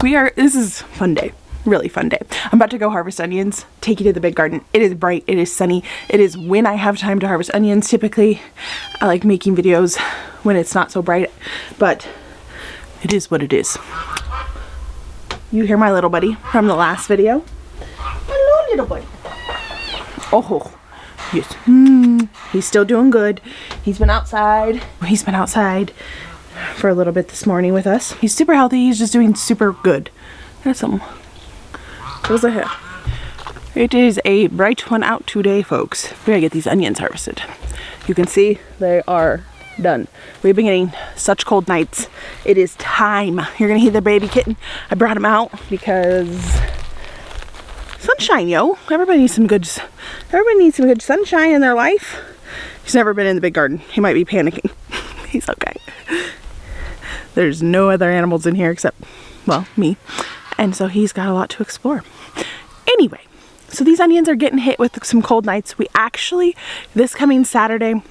This is a fun day. Really fun day. I'm about to go harvest onions, take you to the big garden. It is bright, it is sunny. It is when I have time to harvest onions. Typically, I like making videos when it's not so bright, but it is what it is. You hear my little buddy from the last video? Hello, little buddy. Oh, yes. He's still doing good. He's been outside. He's been outside for a little bit this morning with us. He's super healthy. He's just doing super good. That's something. What was that? It is a bright one out today, folks. We gotta get these onions harvested. You can see they are done. We've been getting such cold nights. It is time. You're gonna hear the baby kitten. I brought him out because sunshine, yo. Everybody needs some good sunshine in their life. He's never been in the big garden. He might be panicking. He's okay. There's no other animals in here except, well, me. And so he's got a lot to explore. Anyway, so these onions are getting hit with some cold nights. We actually, this coming Saturday,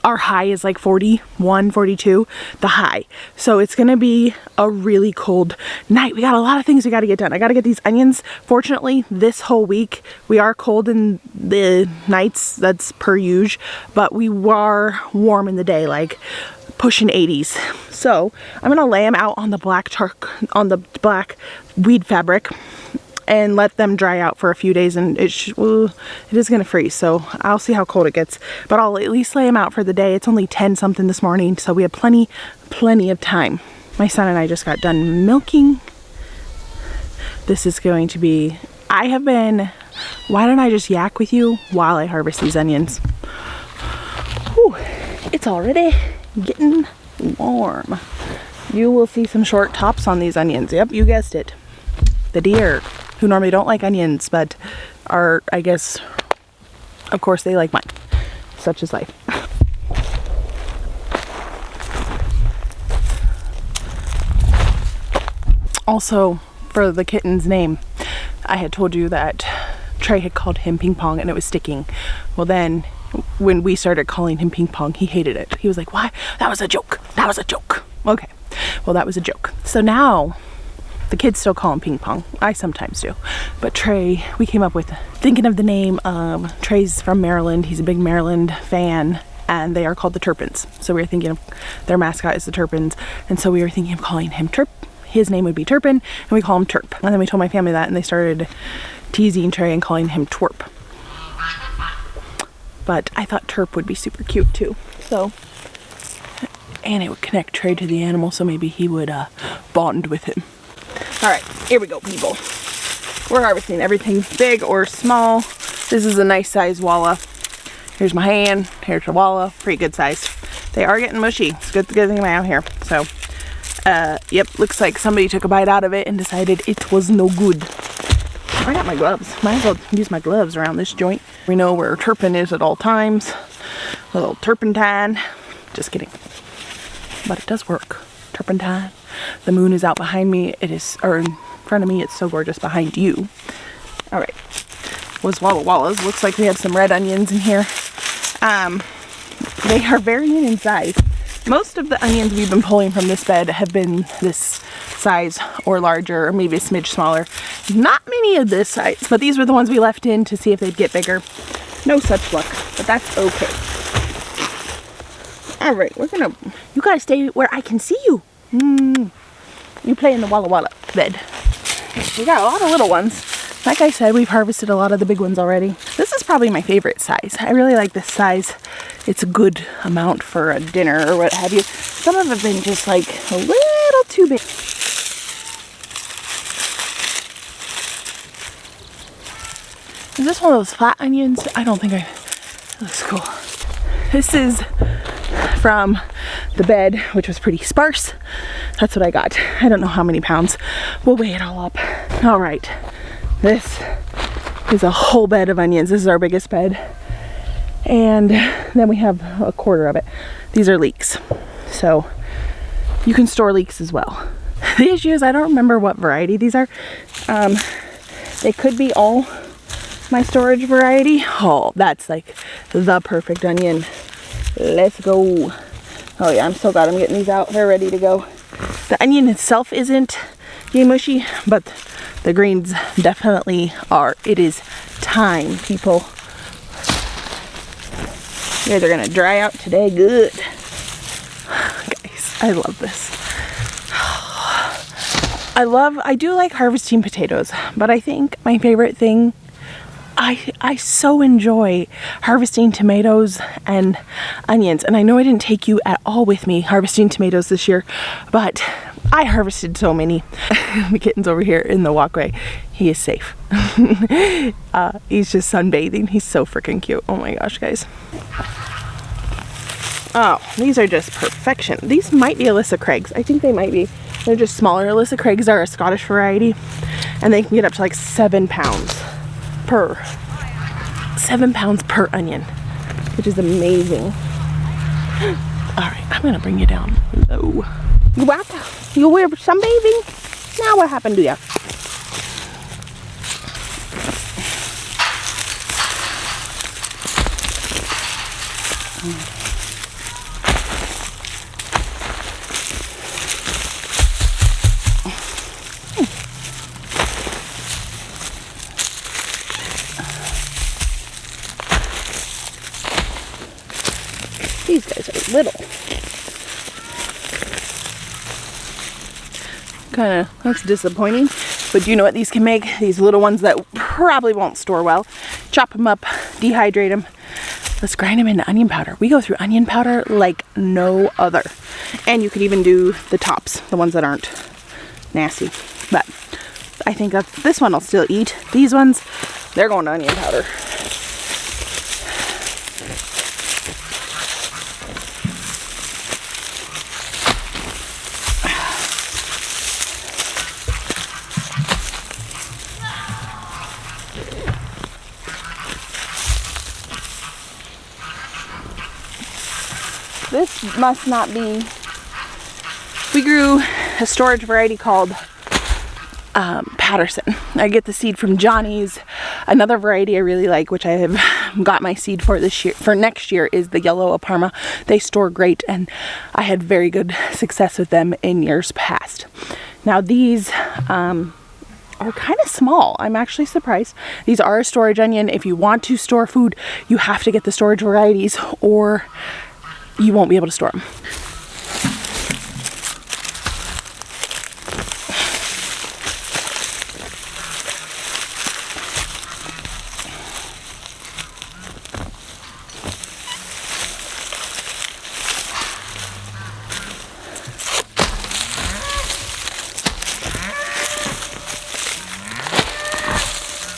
our high is like 41, 42, the high. So it's gonna be a really cold night. We got a lot of things we gotta get done. I gotta get these onions. Fortunately, this whole week, we are cold in the nights, that's per usual, but we were warm in the day, like pushing 80s. So I'm gonna lay them out on the black weed fabric and let them dry out for a few days, and it is gonna freeze, so I'll see how cold it gets, but I'll at least lay them out for the day. It's only 10 something this morning, so we have plenty of time. My son and I just got done milking. This is going to be, why don't I just yak with you while I harvest these onions? Whew, it's already getting warm. You will see some short tops on these onions. Yep, you guessed it. The deer, who normally don't like onions, but are, I guess, of course they like mine. Such is life. Also, for the kitten's name, I had told you that Trey had called him Ping Pong and it was sticking. Well then, when we started calling him Ping Pong, he hated it. He was like, why? That was a joke. That was a joke. Okay, well that was a joke. So now, the kids still call him Ping Pong. I sometimes do. But Trey, we came up with thinking of the name. Trey's from Maryland. He's a big Maryland fan. And they are called the Turpins. So we were thinking of their mascot is the Turpins. And so we were thinking of calling him Turp. His name would be Turpin. And we call him Turp. And then we told my family that. And they started teasing Trey and calling him Twerp. But I thought Turp would be super cute too. So, and it would connect Trey to the animal. So maybe he would bond with him. All right, here we go, people. We're harvesting everything big or small. This is a nice size walla. Here's my hand, here's the walla, pretty good size. They are getting mushy. It's good thing I'm out here. So, yep, looks like somebody took a bite out of it and decided it was no good. I got my gloves. Might as well use my gloves around this joint. We know where turpin is at all times. A little turpentine. Just kidding. But it does work. Turpentine. The moon is out behind me. It is, or in front of me. It's so gorgeous behind you. All right. Was Walla Wallas. Looks like we have some red onions in here. They are varying in size. Most of the onions we've been pulling from this bed have been this size or larger, or maybe a smidge smaller. Not many of this size, but these were the ones we left in to see if they'd get bigger. No such luck, but that's okay. All right, you gotta stay where I can see you. You play in the Walla Walla bed. We got a lot of little ones. Like I said, we've harvested a lot of the big ones already. This is probably my favorite size. I really like this size. It's a good amount for a dinner or what have you. Some of them have been just like a little too big. Is this one of those flat onions? I don't think it looks cool. This is from the bed, which was pretty sparse. That's what I got. I don't know how many pounds. We'll weigh it all up. All right. This is a whole bed of onions. This is our biggest bed. And then we have a quarter of it. These are leeks. So you can store leeks as well. The issue is I don't remember what variety these are. They could be all my storage variety. Oh, that's like the perfect onion. Let's go. Oh yeah, I'm so glad I'm getting these out. They're ready to go. The onion itself isn't yay mushy, but the greens definitely are. It is time, people. You guys are gonna dry out today good. Guys, I love this. I do like harvesting potatoes, but I think my favorite thing, I so enjoy harvesting tomatoes and onions. And I know I didn't take you at all with me harvesting tomatoes this year, but I harvested so many. The kitten's over here in the walkway. He is safe. He's just sunbathing. He's so freaking cute. Oh my gosh, guys. Oh, these are just perfection. These might be Alyssa Craig's. I think they might be. They're just smaller. Alyssa Craig's are a Scottish variety, and they can get up to like 7 pounds per. 7 pounds per onion, which is amazing. All right, I'm gonna bring you down low. You what? You were sunbathing? Now what happened to you? These guys are little. Kind of, that's disappointing. But do you know what these can make? These little ones that probably won't store well. Chop them up, dehydrate them. Let's grind them into onion powder. We go through onion powder like no other. And you could even do the tops, the ones that aren't nasty. But I think this one will still eat. These ones, they're going to onion powder. This must not be, we grew a storage variety called Patterson. I get the seed from Johnny's. Another variety I really like, which I have got my seed for this year, for next year, is the yellow Parma. They store great, and I had very good success with them in years past. Now these are kind of small. I'm actually surprised. These are a storage onion. If you want to store food, you have to get the storage varieties, or you won't be able to store them.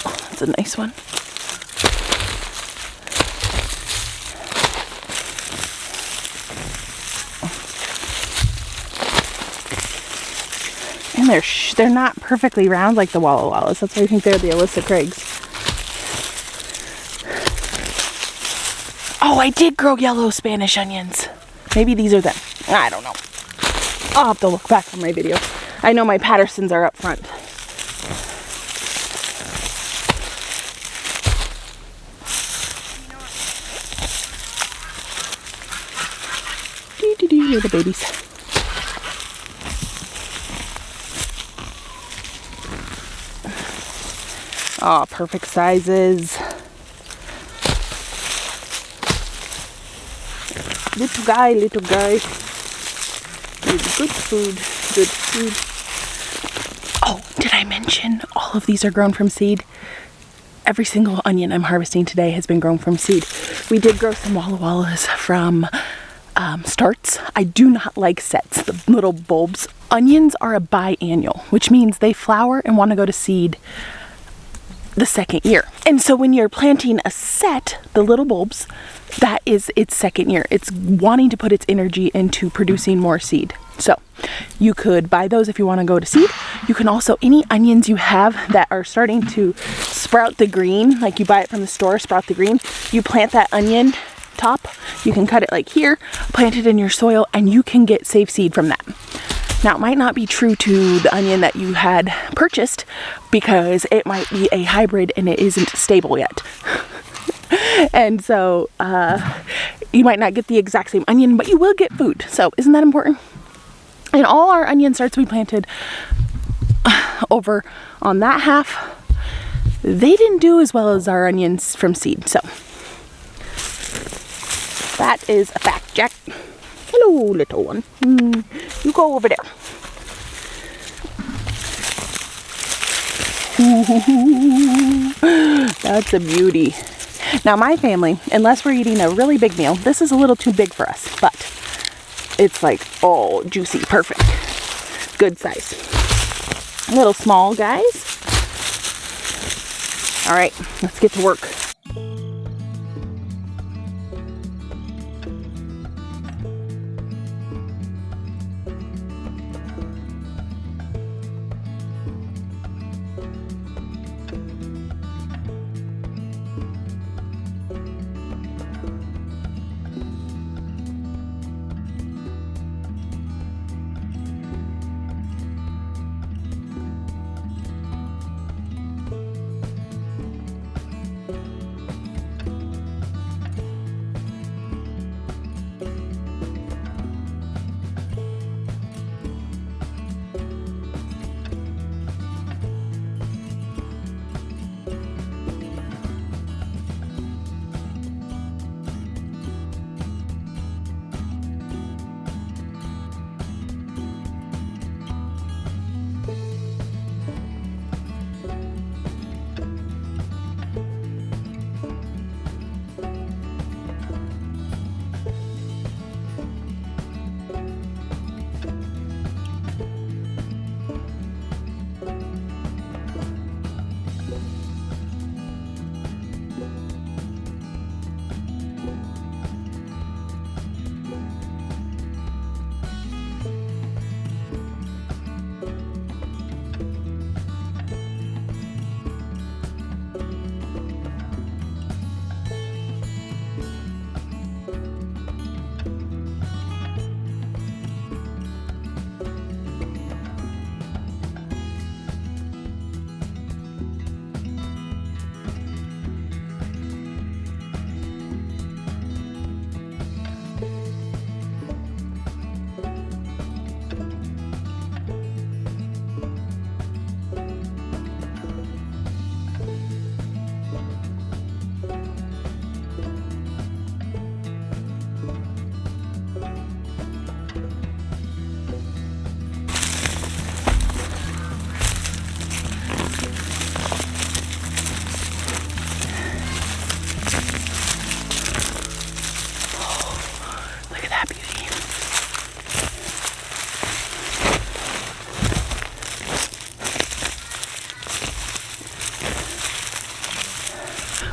Oh, that's a nice one. And they're not perfectly round like the Walla Wallas. That's why I think they're the Alyssa Craig's. Oh, I did grow yellow Spanish onions. Maybe these are them. I don't know. I'll have to look back on my video. I know my Pattersons are up front. Little babies. Oh, perfect sizes. Little guy. Good food. Good food. Oh, did I mention all of these are grown from seed? Every single onion I'm harvesting today has been grown from seed. We did grow some Walla Wallas from starts. I do not like sets, the little bulbs. Onions are a biannual, which means they flower and want to go to seed the second year. And so when you're planting a set, the little bulbs, that is its second year. It's wanting to put its energy into producing more seed. So you could buy those if you want to go to seed. You can also, any onions you have that are starting to sprout the green, like you buy it from the store, sprout the green, you plant that onion top, you can cut it like here, plant it in your soil, and you can get safe seed from that. Now, it might not be true to the onion that you had purchased because it might be a hybrid and it isn't stable yet. And so you might not get the exact same onion, but you will get food. So isn't that important? And all our onion starts we planted over on that half, they didn't do as well as our onions from seed. So that is a fact, Jack. Hello, little one. You go over there. That's a beauty. Now my family, unless we're eating a really big meal, this is a little too big for us, but it's like, oh, juicy, perfect. Good size. Little small guys. All right, let's get to work.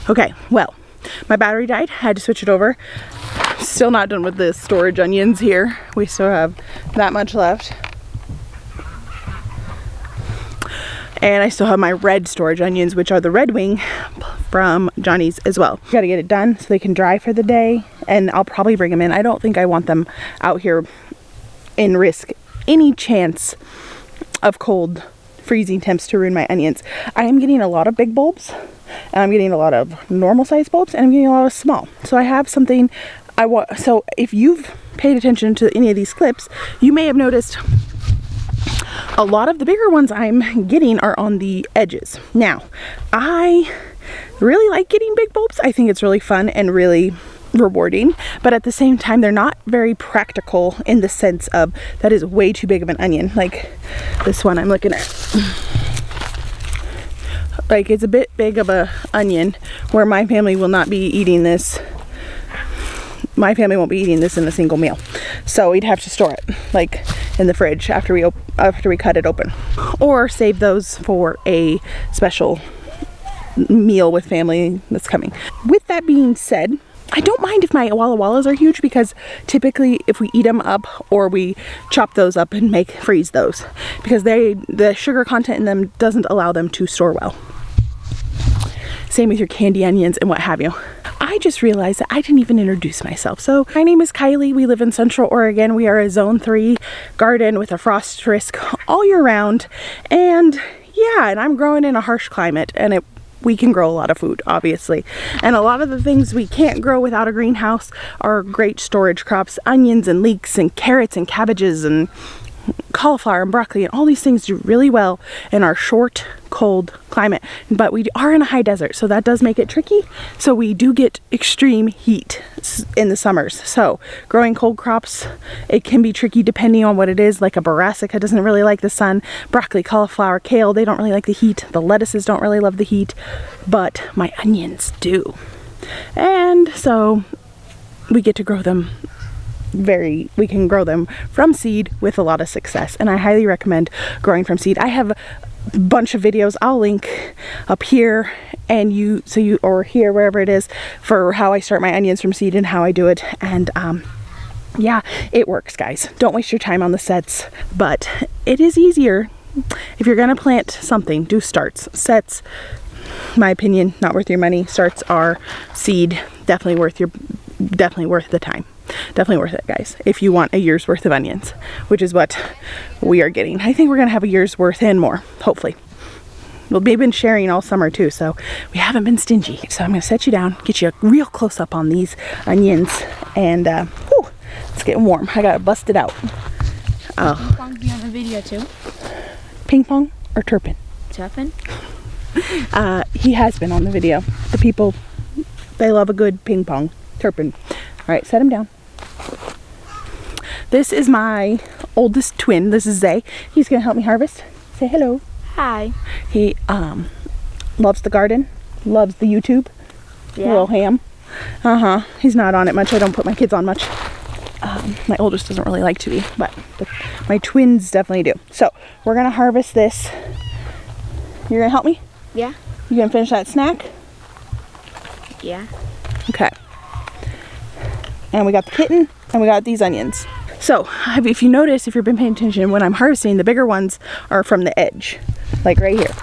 Okay, well, my battery died. I had to switch it over. Still not done with the storage onions here. We still have that much left. And I still have my red storage onions, which are the Red Wing from Johnny's as well. Got to get it done so they can dry for the day, and I'll probably bring them in. I don't think I want them out here and risk any chance of cold freezing temps to ruin my onions. I am getting a lot of big bulbs, and I'm getting a lot of normal size bulbs, and I'm getting a lot of small. So I have something I want. So if you've paid attention to any of these clips, you may have noticed a lot of the bigger ones I'm getting are on the edges. Now, I really like getting big bulbs. I think it's really fun and really rewarding, but at the same time they're not very practical in the sense of that is way too big of an onion. Like this one I'm looking at, like it's a bit big of a onion where my family will not be eating this. My family won't be eating this in a single meal, so we'd have to store it like in the fridge after we cut it open, or save those for a special meal with family that's coming. With that being said, I don't mind if my Walla Wallas are huge, because typically if we eat them up or we chop those up and freeze those, because the sugar content in them doesn't allow them to store well. Same with your candy onions and what have you. I just realized that I didn't even introduce myself. So my name is Kylie. We live in Central Oregon. We are a Zone 3 garden with a frost risk all year round. And yeah, and I'm growing in a harsh climate, and we can grow a lot of food, obviously. And a lot of the things we can't grow without a greenhouse are great storage crops. Onions and leeks and carrots and cabbages and cauliflower and broccoli and all these things do really well in our short, cold climate. But we are in a high desert, so that does make it tricky. So we do get extreme heat in the summers. So growing cold crops, it can be tricky depending on what it is. Like a brassica doesn't really like the sun. Broccoli, cauliflower, kale, they don't really like the heat. The lettuces don't really love the heat, but my onions do. And so we get to grow them we can grow them from seed with a lot of success, and I highly recommend growing from seed. I have a bunch of videos I'll link up here and or here, wherever it is, for how I start my onions from seed and how I do it. And yeah, it works, guys. Don't waste your time on the sets, but it is easier if you're gonna plant something. Do starts. Sets, my opinion, not worth your money. Starts are seed, definitely worth the time. Definitely worth it, guys, if you want a year's worth of onions, which is what we are getting. I think we're gonna have a year's worth and more, hopefully. Well, we've been sharing all summer too, so we haven't been stingy. So I'm gonna set you down, get you a real close up on these onions, and whew, it's getting warm. I gotta bust it out. Ping pong be on the video too. Ping pong or Turpin? Turpin? He has been on the video. The people, they love a good ping pong. Turpin. All right, set him down. This is my oldest twin. This is Zay. He's gonna help me harvest. Say hello. Hi. He loves the garden, loves the YouTube. Yeah. Little ham. He's not on it much. I don't put my kids on much. My oldest doesn't really like to be, but my twins definitely do. So we're gonna harvest this. You're gonna help me? Yeah. You gonna finish that snack? Yeah. Okay. And we got the kitten, and we got these onions. So, if you notice, if you've been paying attention, when I'm harvesting, the bigger ones are from the edge, like right here.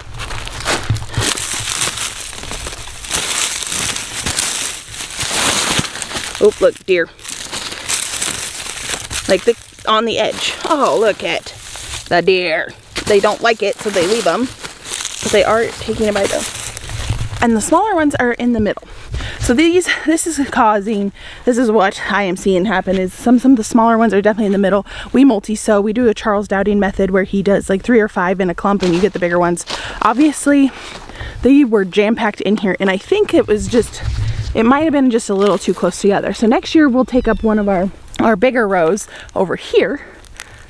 Oh, look, deer. Like on the edge. Oh, look at the deer. They don't like it, so they leave them. But they are taking a bite though. And the smaller ones are in the middle. So this is what I am seeing happen, is some of the smaller ones are definitely in the middle. We multi-sow. We do a Charles Dowding method where he does like 3 or 5 in a clump and you get the bigger ones. Obviously, they were jam-packed in here, and I think it might have been just a little too close together. So next year we'll take up one of our bigger rows over here.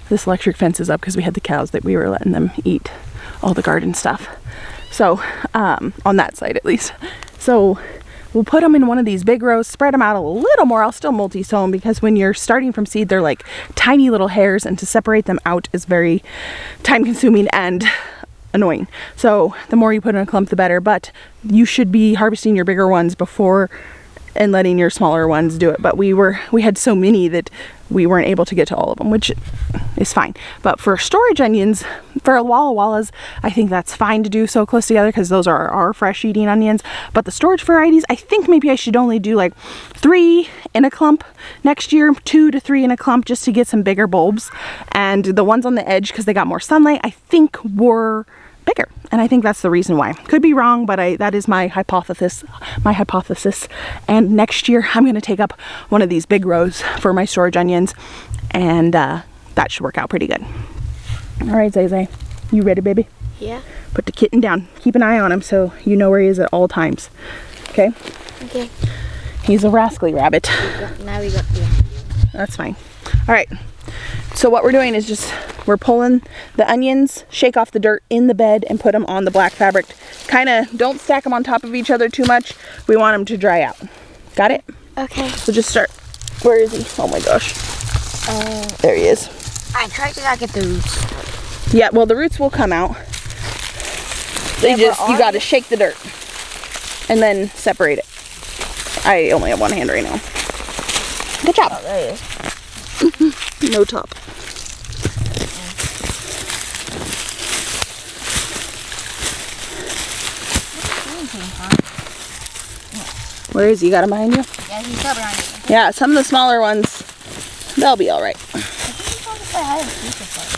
This electric fence is up because we had the cows that we were letting them eat all the garden stuff. So, on that side at least. So we'll put them in one of these big rows, spread them out a little more. I'll still multi-sow them because when you're starting from seed, they're like tiny little hairs, and to separate them out is very time consuming and annoying. So the more you put in a clump, the better, but you should be harvesting your bigger ones before and letting your smaller ones do it. But we had so many that we weren't able to get to all of them, which is fine. But for storage onions, for Walla Wallas, I think that's fine to do so close together because those are our fresh eating onions. But the storage varieties, I think maybe I should only do like 3 in a clump next year, 2 to 3 in a clump, just to get some bigger bulbs. And the ones on the edge, because they got more sunlight, I think were bigger, and I think that's the reason why. Could be wrong, but that is my hypothesis. And next year I'm going to take up one of these big rows for my storage onions, and that should work out pretty good. All right, Zay, you ready, baby? Yeah. Put the kitten down. Keep an eye on him so you know where he is at all times. Okay? Okay. He's a rascally rabbit. Now we got behind you. That's fine. All right. So what we're doing is we're pulling the onions, shake off the dirt in the bed, and put them on the black fabric. Kind of don't stack them on top of each other too much. We want them to dry out. Got it? Okay. So just start. Where is he? Oh my gosh. There he is. I tried to not get the roots. Yeah, well the roots will come out. You got to shake the dirt and then separate it. I only have one hand right now. Good job. Oh, there he is. No top. Where is he? Got him behind you? Yeah, he's still behind you. Yeah, some of the smaller ones, they'll be all right. I think he's going to say hi to Lisa first.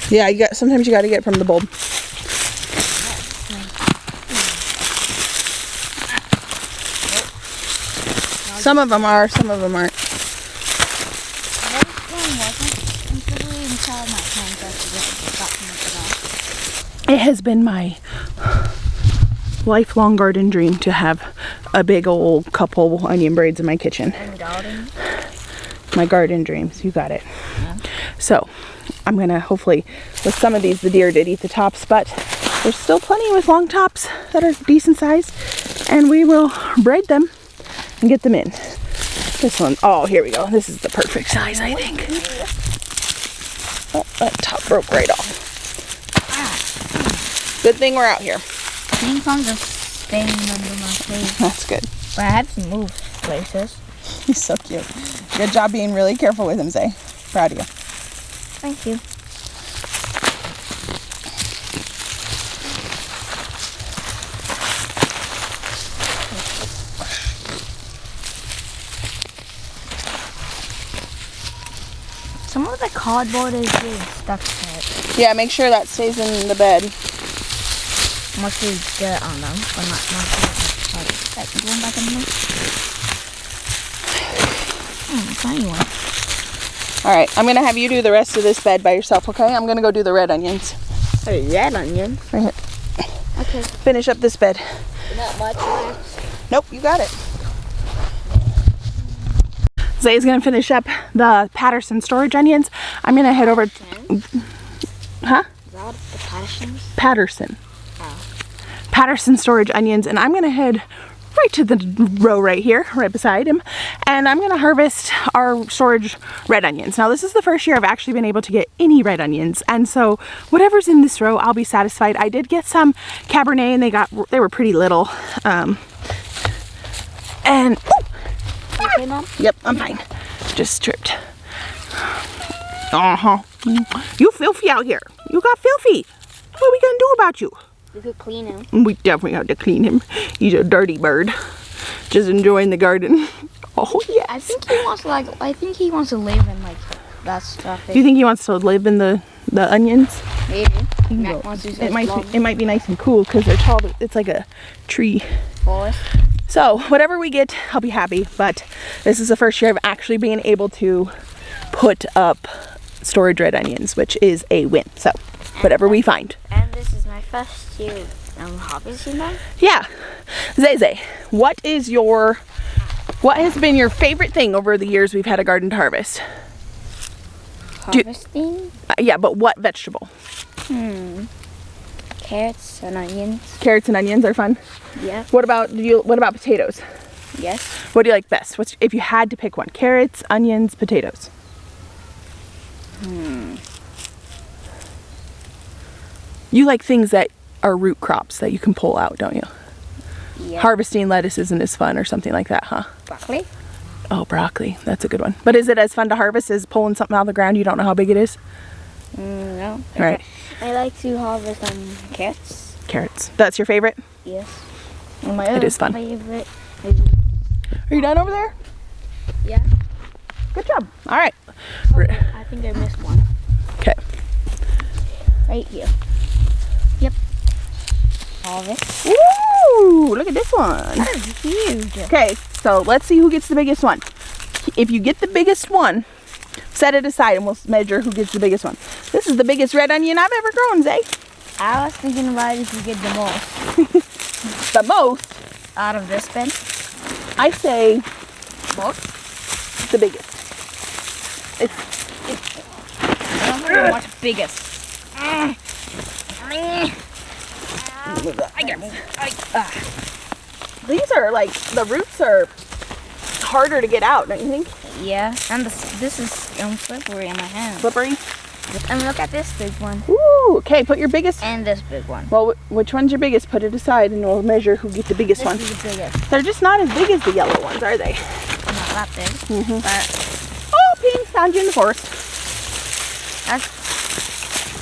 Yeah, sometimes you gotta get it from the bulb. Some of them are, some of them aren't. It has been my lifelong garden dream to have a big old couple onion braids in my kitchen. My garden dreams, you got it. Yeah. So I'm gonna hopefully, with some of these, the deer did eat the tops, but there's still plenty with long tops that are decent size, and we will braid them and get them in. This one, oh, here we go. This is the perfect size, I think. Oh, that top broke right off. Good thing we're out here. Ping pong's just staying under my face. That's good. But I have to move places. He's so cute. Good job being really careful with him, Zay. Proud of you. Thank you. Some of the cardboard is really stuck to it. Yeah, make sure that stays in the bed. Mostly dirt on them, but not that going back in there. Tiny one. Alright, I'm gonna have you do the rest of this bed by yourself, okay? I'm gonna go do the red onions. A red onion? Right here. Okay. Finish up this bed. Not much left. Nope, you got it. Zay's gonna finish up the Patterson storage onions. I'm gonna head over. Huh? Is that the Pattersons? Patterson. Oh. Patterson storage onions, and I'm gonna head right to the row right here, right beside him, and I'm gonna harvest our storage red onions. Now, this is the first year I've actually been able to get any red onions, and so whatever's in this row, I'll be satisfied. I did get some Cabernet, and they were pretty little, and. You okay, Mom? Yep, I'm fine. Just tripped. You filthy out here. You got filthy. What are we gonna do about you? We could clean him. We definitely have to clean him. He's a dirty bird. Just enjoying the garden. Oh yeah. I think he wants to live in like that stuff. Do you think he wants to live in the onions? Maybe. It might be nice and cool because they're tall. It's like a tree. Forest. So whatever we get, I'll be happy. But this is the first year of actually being able to put up storage red onions, which is a win. So whatever we find. And this is my first year harvesting them. Yeah. Zay, what has been your favorite thing over the years we've had a garden to harvest? Harvesting? Yeah, but what vegetable? Carrots and onions. Carrots and onions are fun. Yeah. What about potatoes? Yes. What do you like best? If you had to pick one? Carrots, onions, potatoes. You like things that are root crops that you can pull out, don't you? Yeah. Harvesting lettuce isn't as fun or something like that, huh? Broccoli? Oh, broccoli. That's a good one. But is it as fun to harvest as pulling something out of the ground you don't know how big it is? No. Right. I like to harvest carrots. Carrots. That's your favorite? Yes. And my It is fun. favorite. Are you done over there? Yeah. Good job. All right. I think I missed one. Okay. Right here. Yep. Harvest. Woo! Look at this one. That is huge. Okay, so let's see who gets the biggest one. If you get the biggest one, set it aside and we'll measure who gets the biggest one. This is the biggest red onion I've ever grown, Zay. I was thinking about if you get the most. The most? Out of this bin? I say Most? the biggest. I don't know what's biggest. These are like, the roots are harder to get out, don't you think? Yeah, and this is slippery in my hand. Slippery? And look at this big one. Ooh, okay, put your biggest. And this big one. Well, which one's your biggest? Put it aside and we'll measure who gets the biggest one. This is the biggest. They're just not as big as the yellow ones, are they? Not that big. But Oh, Pink, found you in the forest.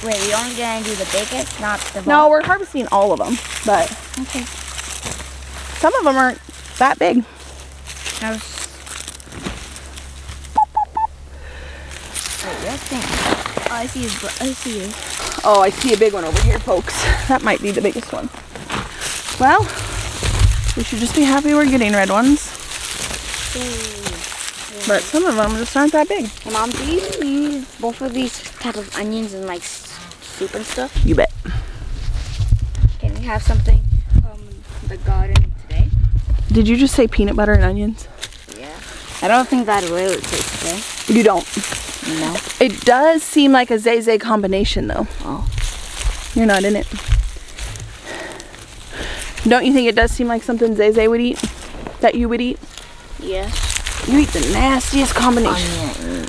wait, we only gonna do the biggest, not the No, we're harvesting all of them, but Okay. some of them aren't that big. Wait, this thing. Oh, I see you. Oh, I see a big one over here, folks. That might be the biggest one. Well, we should just be happy we're getting red ones. But some of them just aren't that big. Hey, Mom, do you use both of these type of onions in like soup and stuff? You bet. Can we have something from the garden today? Did you just say peanut butter and onions? Yeah. I don't think that really tastes today. You don't? No. It does seem like a Zay combination though. Oh. You're not in it. Don't you think it does seem like something Zay would eat? That you would eat? Yeah. You eat the nastiest combination. Onion.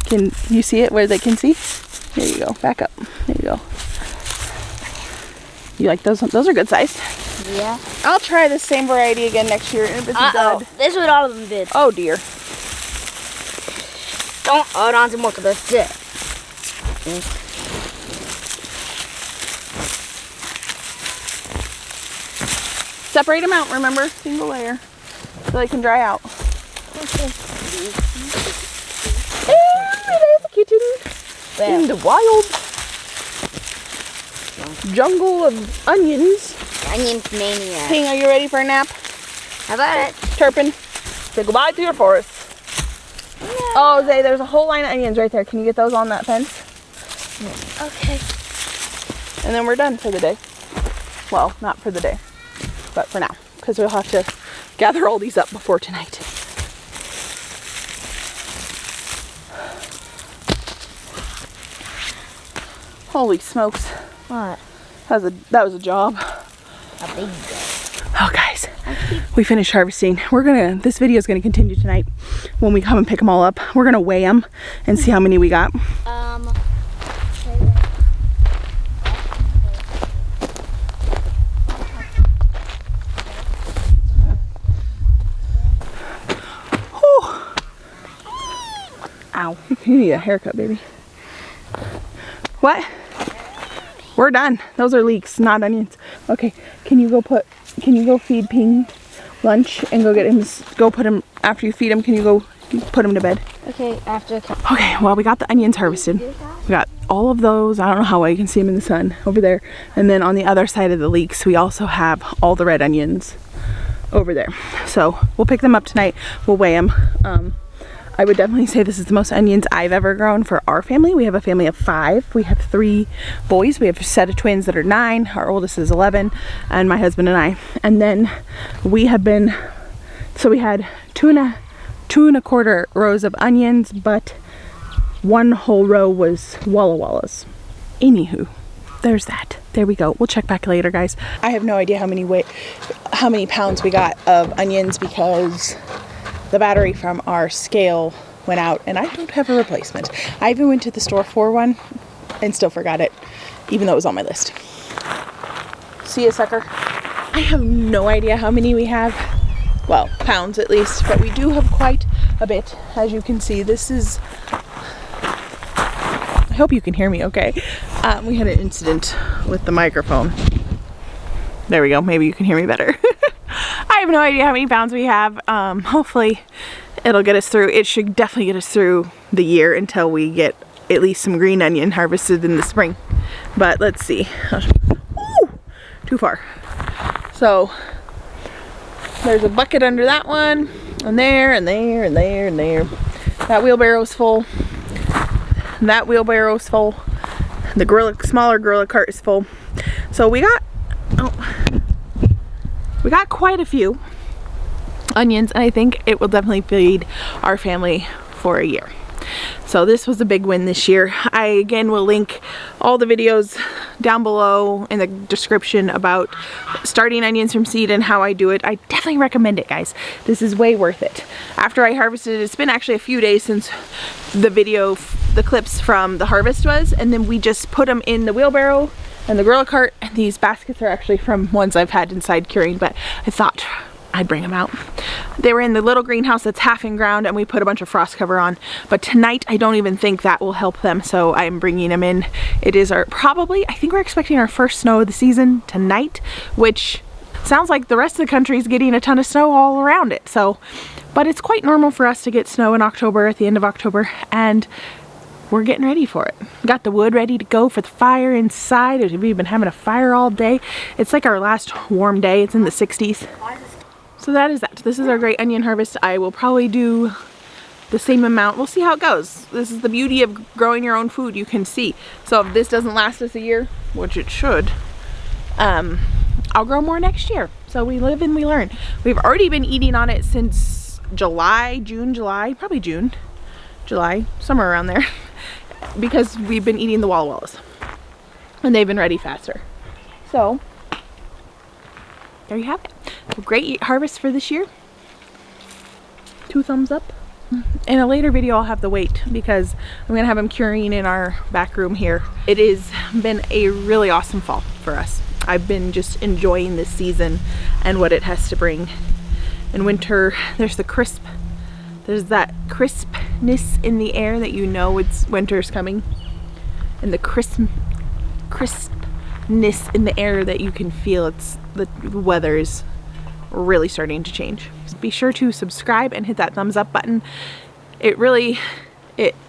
Can you see it where they can see? There you go. Back up. There you go. You like those? Those are good sized. Yeah. I'll try the same variety again next year if it's good. This is what all of them did. Oh dear. Don't hold on to more of this shit. Separate them out, remember? Single layer. So they can dry out. Okay. There's a kitten in the wild jungle of onions. Onion mania. Ping, are you ready for a nap? How about it? Turpin, say goodbye to your forest. Yeah. Oh, Zay, there's a whole line of onions right there. Can you get those on that fence? Okay. And then we're done for the day. Well, not for the day, but for now, because we'll have to gather all these up before tonight. Holy smokes. What? That was a job. A big job. Oh guys, we finished harvesting. This video is gonna continue tonight. When we come and pick them all up, we're gonna weigh them and see how many we got. Ow, you need a haircut, baby. What? We're done. Those are leeks, not onions. Okay, can you go feed Ping lunch and go get him, put him, after you feed him, can you go put him to bed? Okay, after. Okay, well, we got the onions harvested. We got all of those. I don't know how well you can see them in the sun over there. And then on the other side of the leeks, we also have all the red onions over there. So we'll pick them up tonight. We'll weigh them. I would definitely say this is the most onions I've ever grown for our family. We have a family of 5. We have 3 boys. We have a set of twins that are 9. Our oldest is 11, and my husband and I. And then we have been, so we had 2 and a quarter rows of onions, but 1 whole row was Walla Wallas. Anywho, there's that. There we go. We'll check back later, guys. I have no idea how many pounds we got of onions because the battery from our scale went out and I don't have a replacement. I even went to the store for one and still forgot it, even though it was on my list. See ya, sucker. I have no idea how many we have. Well, pounds at least, but we do have quite a bit. As you can see, this is, I hope you can hear me okay. We had an incident with the microphone. There we go. Maybe you can hear me better. I have no idea how many pounds we have. Hopefully it'll get us through. It should definitely get us through the year until we get at least some green onion harvested in the spring. But let's see. Ooh, too far. So there's a bucket under that one, and there, and there, and there, and there. That wheelbarrow's full. That wheelbarrow's full. The smaller gorilla cart is full. So we got quite a few onions, and I think it will definitely feed our family for a year. So this was a big win this year. I again will link all the videos down below in the description about starting onions from seed and how I do it. I definitely recommend it, guys. This is way worth it. After I harvested, it's been actually a few days since the clips from the harvest was, and then we just put them in the wheelbarrow and the gorilla cart, and these baskets are actually from ones I've had inside curing, but I thought I'd bring them out. They were in the little greenhouse that's half in ground, and we put a bunch of frost cover on, but tonight I don't even think that will help them, so I'm bringing them in. It is I think we're expecting our first snow of the season tonight, which sounds like the rest of the country is getting a ton of snow all around it. So, but it's quite normal for us to get snow in October, at the end of October, and we're getting ready for it. Got the wood ready to go for the fire inside. We've been having a fire all day. It's like our last warm day. It's in the 60s. So that is that. This is our great onion harvest. I will probably do the same amount. We'll see how it goes. This is the beauty of growing your own food. You can see. So if this doesn't last us a year, which it should, I'll grow more next year. So we live and we learn. We've already been eating on it since July, probably June, July, somewhere around there, because we've been eating the Walla Wallas and they've been ready faster. So there you have it. A great harvest for this year. 2 thumbs up. In a later video I'll have the weight because I'm gonna have them curing in our back room here. It has been a really awesome fall for us. I've been just enjoying this season and what it has to bring. In winter, there's that crispness in the air that you know it's winter's coming. And the crispness in the air that you can feel. The weather is really starting to change. Be sure to subscribe and hit that thumbs up button. It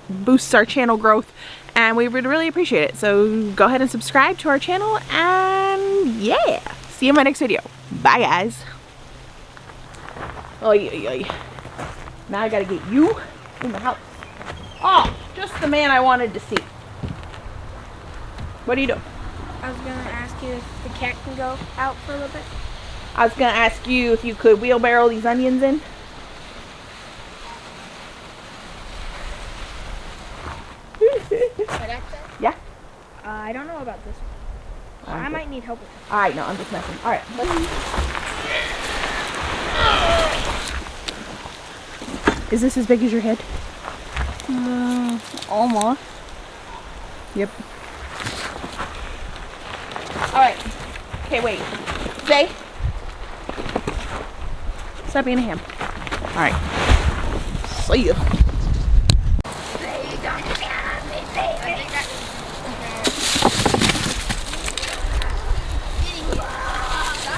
boosts our channel growth and we would really appreciate it. So go ahead and subscribe to our channel and yeah, see you in my next video. Bye guys. Oy. Now I gotta get you in the house. Oh, just the man I wanted to see. What are you doing? I was gonna ask you if the cat can go out for a little bit. I was gonna ask you if you could wheelbarrow these onions in. Yeah. I don't know about this one. I might need help with this. Alright, no, I'm just messing. Alright, Is this as big as your head? Almost. Yep. Alright. Okay, wait. Zay. Stop being a ham. Alright. See ya.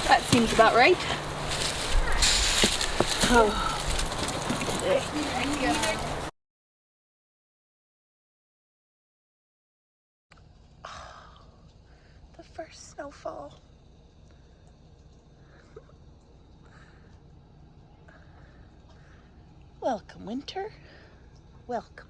That seems about right. Oh. The first snowfall. Welcome, winter. Welcome.